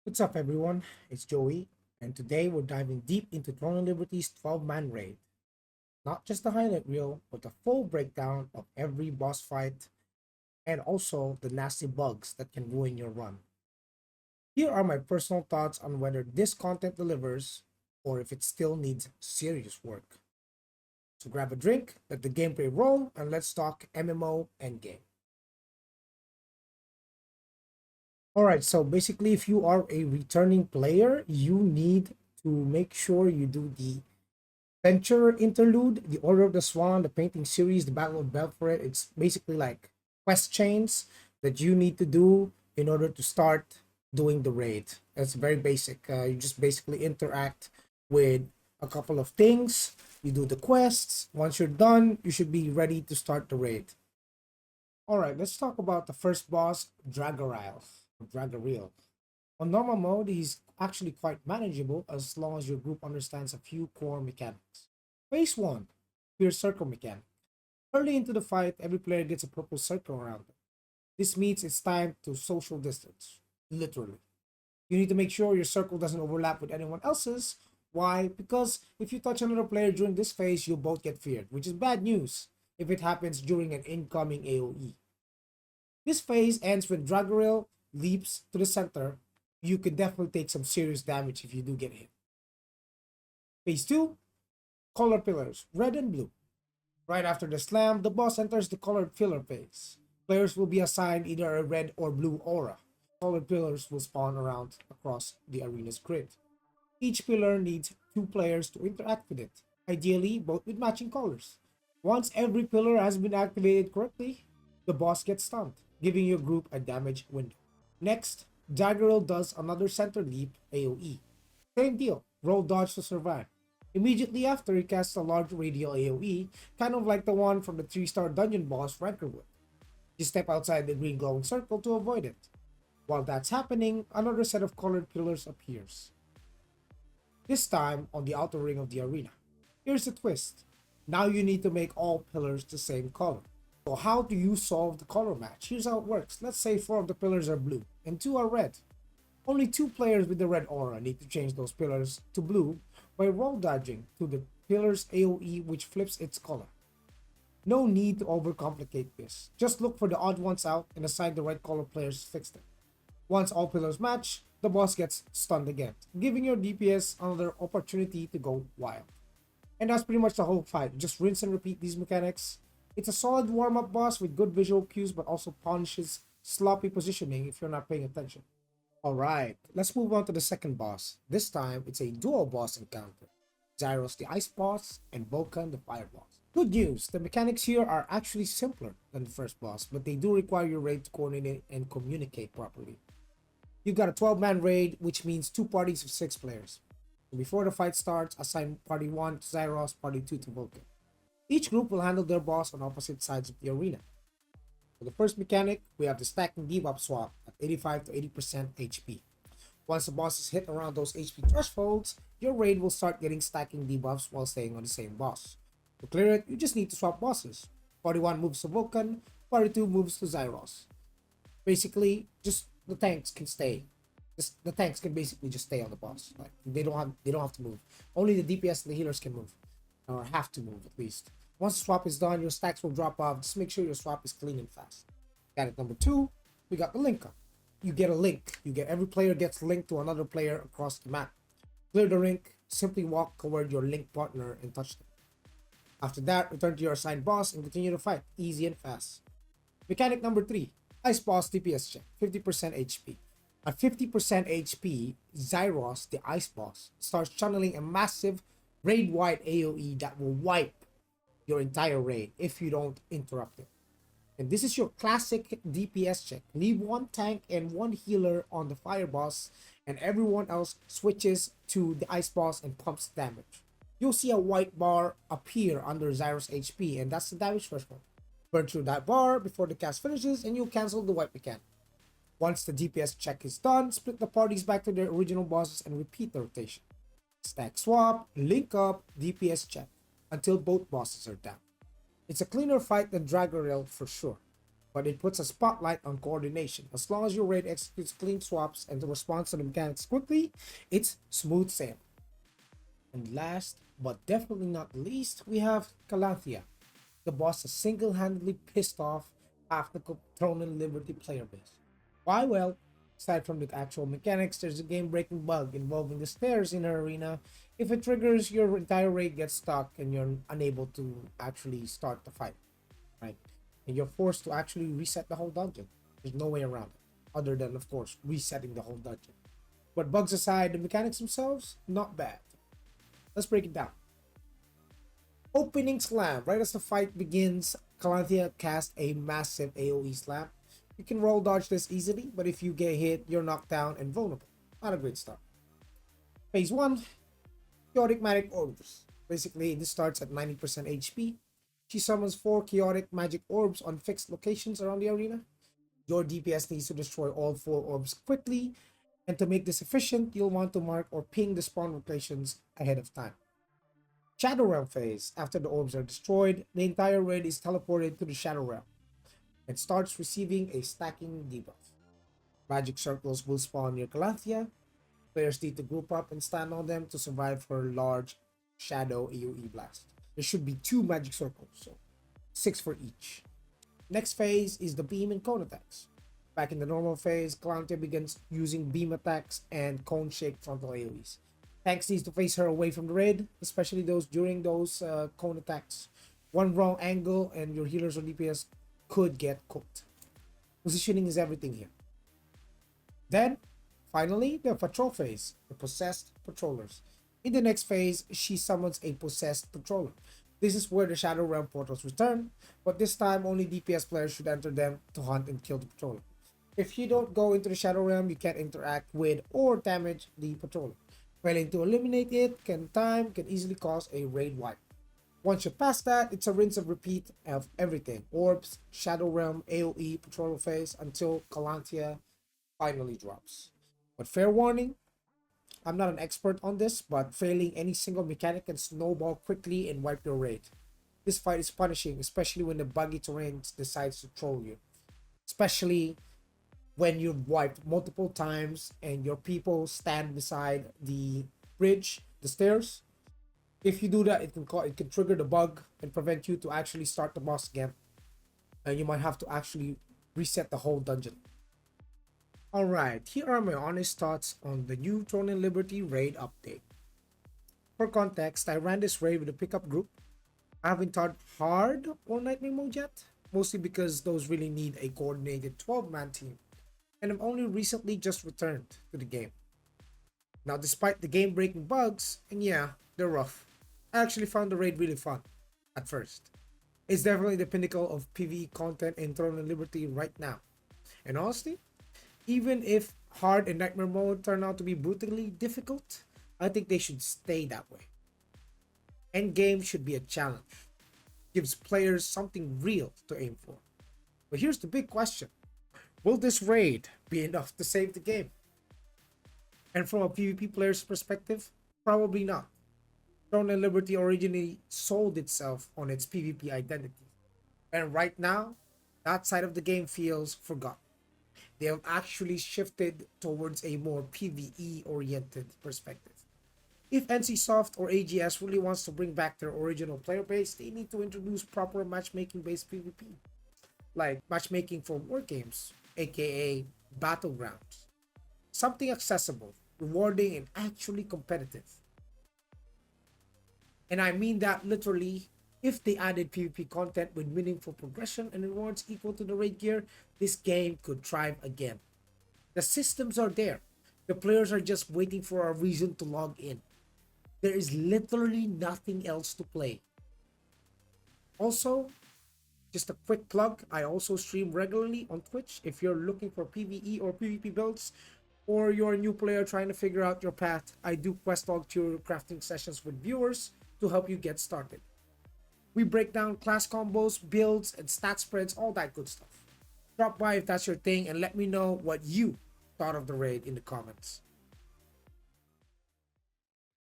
What's up, everyone? It's Joey, and today we're diving deep into Throne of Liberty's 12-man raid. Not just the highlight reel, but a full breakdown of every boss fight and also the nasty bugs that can ruin your run. Here are my personal thoughts on whether this content delivers or if it still needs serious work. So grab a drink, let the gameplay roll, and let's talk MMO endgame. Alright, so basically if you are a returning player, you need to make sure you do the Venture Interlude, the Order of the Swan, the Painting Series, the Battle of Belfort. It's basically like quest chains that you need to do in order to start doing the raid. It's very basic. You just basically interact with a couple of things. You do the quests. Once you're done, you should be ready to start the raid. Alright, let's talk about the first boss, Dragarile. On normal mode, he's actually quite manageable as long as your group understands a few core mechanics. Phase 1, Pure Circle mechanic. Early into the fight, every player gets a purple circle around them. This means it's time to social distance, literally. You need to make sure your circle doesn't overlap with anyone else's. Why? Because if you touch another player during this phase, you'll both get feared, which is bad news if it happens during an incoming AoE. This phase ends when Dragarile leaps to the center. You could definitely take some serious damage if you do get hit. Phase 2, Color Pillars, red and blue. Right after the slam, the boss enters the colored pillar phase. Players will be assigned either a red or blue aura. Colored pillars will spawn around across the arena's grid. Each pillar needs 2 players to interact with it, ideally both with matching colors. Once every pillar has been activated correctly, the boss gets stunned, giving your group a damage window. Next, Dragarile does another center leap AoE. Same deal, roll dodge to survive. Immediately after, he casts a large radial AoE, kind of like the one from the 3-star dungeon boss Rankerwood. You step outside the green glowing circle to avoid it. While that's happening, another set of colored pillars appears. This time on the outer ring of the arena. Here's the twist. Now you need to make all pillars the same color. So how do you solve the color match? Here's how it works. Let's say 4 of the pillars are blue and 2 are red. Only 2 players with the red aura need to change those pillars to blue by roll dodging to the pillar's AoE, which flips its color. No need to overcomplicate this. Just look for the odd ones out and assign the right color players to fix them. Once all pillars match, the boss gets stunned again, giving your DPS another opportunity to go wild. And that's pretty much the whole fight. Just rinse and repeat these mechanics. It's a solid warm-up boss with good visual cues, but also punishes sloppy positioning if you're not paying attention. Alright, let's move on to the second boss. This time, it's a dual boss encounter. Zyros the Ice Boss and Vulcan the Fire Boss. Good news, the mechanics here are actually simpler than the first boss, but they do require your raid to coordinate and communicate properly. You've got a 12-man raid, which means 2 parties of 6 players. So before the fight starts, assign Party 1 to Zyros, Party 2 to Vulcan. Each group will handle their boss on opposite sides of the arena. For the first mechanic, we have the stacking debuff swap at 85 to 80% HP. Once the boss is hit around those HP thresholds, your raid will start getting stacking debuffs while staying on the same boss. To clear it, you just need to swap bosses. Party 1 moves to Vulcan, Party 2 moves to Zyros. Basically, just the tanks can stay. The tanks can basically just stay on the boss. Like they don't have to move. Only the DPS and the healers can move, or have to move at least. Once the swap is done, your stacks will drop off. Just make sure your swap is clean and fast. Got it. Number 2, we got the link up. You get a link. Every player gets linked to another player across the map. Clear the link. Simply walk toward your link partner and touch them. After that, return to your assigned boss and continue the fight. Easy and fast. Mechanic number 3, Ice Boss DPS check. 50% HP. At 50% HP, Zyros, the Ice Boss, starts channeling a massive raid-wide AoE that will wipe your entire raid if you don't interrupt it. And this is your classic DPS check. Leave 1 tank and 1 healer on the Fire Boss, and everyone else switches to the Ice Boss and pumps damage. You'll see a white bar appear under Zyros HP, and that's the damage threshold. Burn through that bar before the cast finishes, and you'll cancel the wipe mechanic. Once the DPS check is done, split the parties back to their original bosses and repeat the rotation. Stack swap, link up, DPS check, until both bosses are down. It's a cleaner fight than Dragarile for sure. but it puts a spotlight on coordination. As long as your raid executes clean swaps and responds to the mechanics quickly, it's smooth sailing. And last, but definitely not least, we have Kalanthia. The boss has single-handedly pissed off half the Throne and Liberty player base. Why? Well, aside from the actual mechanics, there's a game-breaking bug involving the stairs in her arena. If it triggers, your entire raid gets stuck and you're unable to actually start the fight, right? And you're forced to actually reset the whole dungeon. There's no way around it, other than, of course, resetting the whole dungeon. But bugs aside, the mechanics themselves, not bad. Let's break it down. Opening slam. Right as the fight begins, Kalanthia casts a massive AoE slam. You can roll dodge this easily, but if you get hit, you're knocked down and vulnerable. Not a great start. Phase 1, Chaotic Magic Orbs. Basically, this starts at 90% HP. She summons 4 chaotic magic orbs on fixed locations around the arena. Your DPS needs to destroy all 4 orbs quickly, and to make this efficient, you'll want to mark or ping the spawn locations ahead of time. Shadow Realm phase. After the orbs are destroyed, the entire raid is teleported to the Shadow Realm and starts receiving a stacking debuff. Magic circles will spawn near Kalanthia. Players need to group up and stand on them to survive her large shadow AoE blast. There should be 2 magic circles, so 6 for each. Next phase is the beam and cone attacks. Back in the normal phase, Kalanthia begins using beam attacks and cone shake frontal AoEs. Tanks needs to face her away from the raid, especially those during those cone attacks. One wrong angle and your healers or DPS could get cooked. Positioning is everything here. Then, finally, the patrol phase, the possessed patrollers. In the next phase, she summons a possessed patroller. This is where the Shadow Realm portals return, but this time only DPS players should enter them to hunt and kill the patroller. If you don't go into the Shadow Realm, you can't interact with or damage the patroller. Failing to eliminate it can easily cause a raid wipe. Once you're past that, it's a rinse and repeat of everything. Orbs, Shadow Realm, AoE, patroller phase until Kalanthia finally drops. But fair warning, I'm not an expert on this, but failing any single mechanic can snowball quickly and wipe your raid. This fight is punishing, especially when the buggy terrain decides to troll you. Especially when you've wiped multiple times and your people stand beside the bridge, the stairs. If you do that, it can trigger the bug and prevent you to actually start the boss again. And you might have to actually reset the whole dungeon. Alright, here are my honest thoughts on the new Throne and Liberty raid update. For context, I ran this raid with a pickup group. I haven't tried hard or nightmare mode yet, mostly because those really need a coordinated 12-man team, and I've only recently just returned to the game. Now, despite the game-breaking bugs, and yeah, they're rough, I actually found the raid really fun at first. It's definitely the pinnacle of PvE content in Throne and Liberty right now. And honestly, even if hard and nightmare mode turn out to be brutally difficult, I think they should stay that way. Endgame should be a challenge. Gives players something real to aim for. But here's the big question. Will this raid be enough to save the game? And from a PvP player's perspective, probably not. Throne and Liberty originally sold itself on its PvP identity. And right now, that side of the game feels forgotten. They have actually shifted towards a more PvE-oriented perspective. If NCSoft or AGS really wants to bring back their original player base, they need to introduce proper matchmaking-based PvP. Like matchmaking for war games, aka battlegrounds. Something accessible, rewarding, and actually competitive. And I mean that literally. If they added PvP content with meaningful progression and rewards equal to the raid gear, this game could thrive again. The systems are there. The players are just waiting for a reason to log in. There is literally nothing else to play. Also, just a quick plug, I also stream regularly on Twitch. If you're looking for PvE or PvP builds, or you're a new player trying to figure out your path, I do quest log tutorial crafting sessions with viewers to help you get started. We break down class combos, builds, and stat spreads, all that good stuff. Drop by if that's your thing and let me know what you thought of the raid in the comments.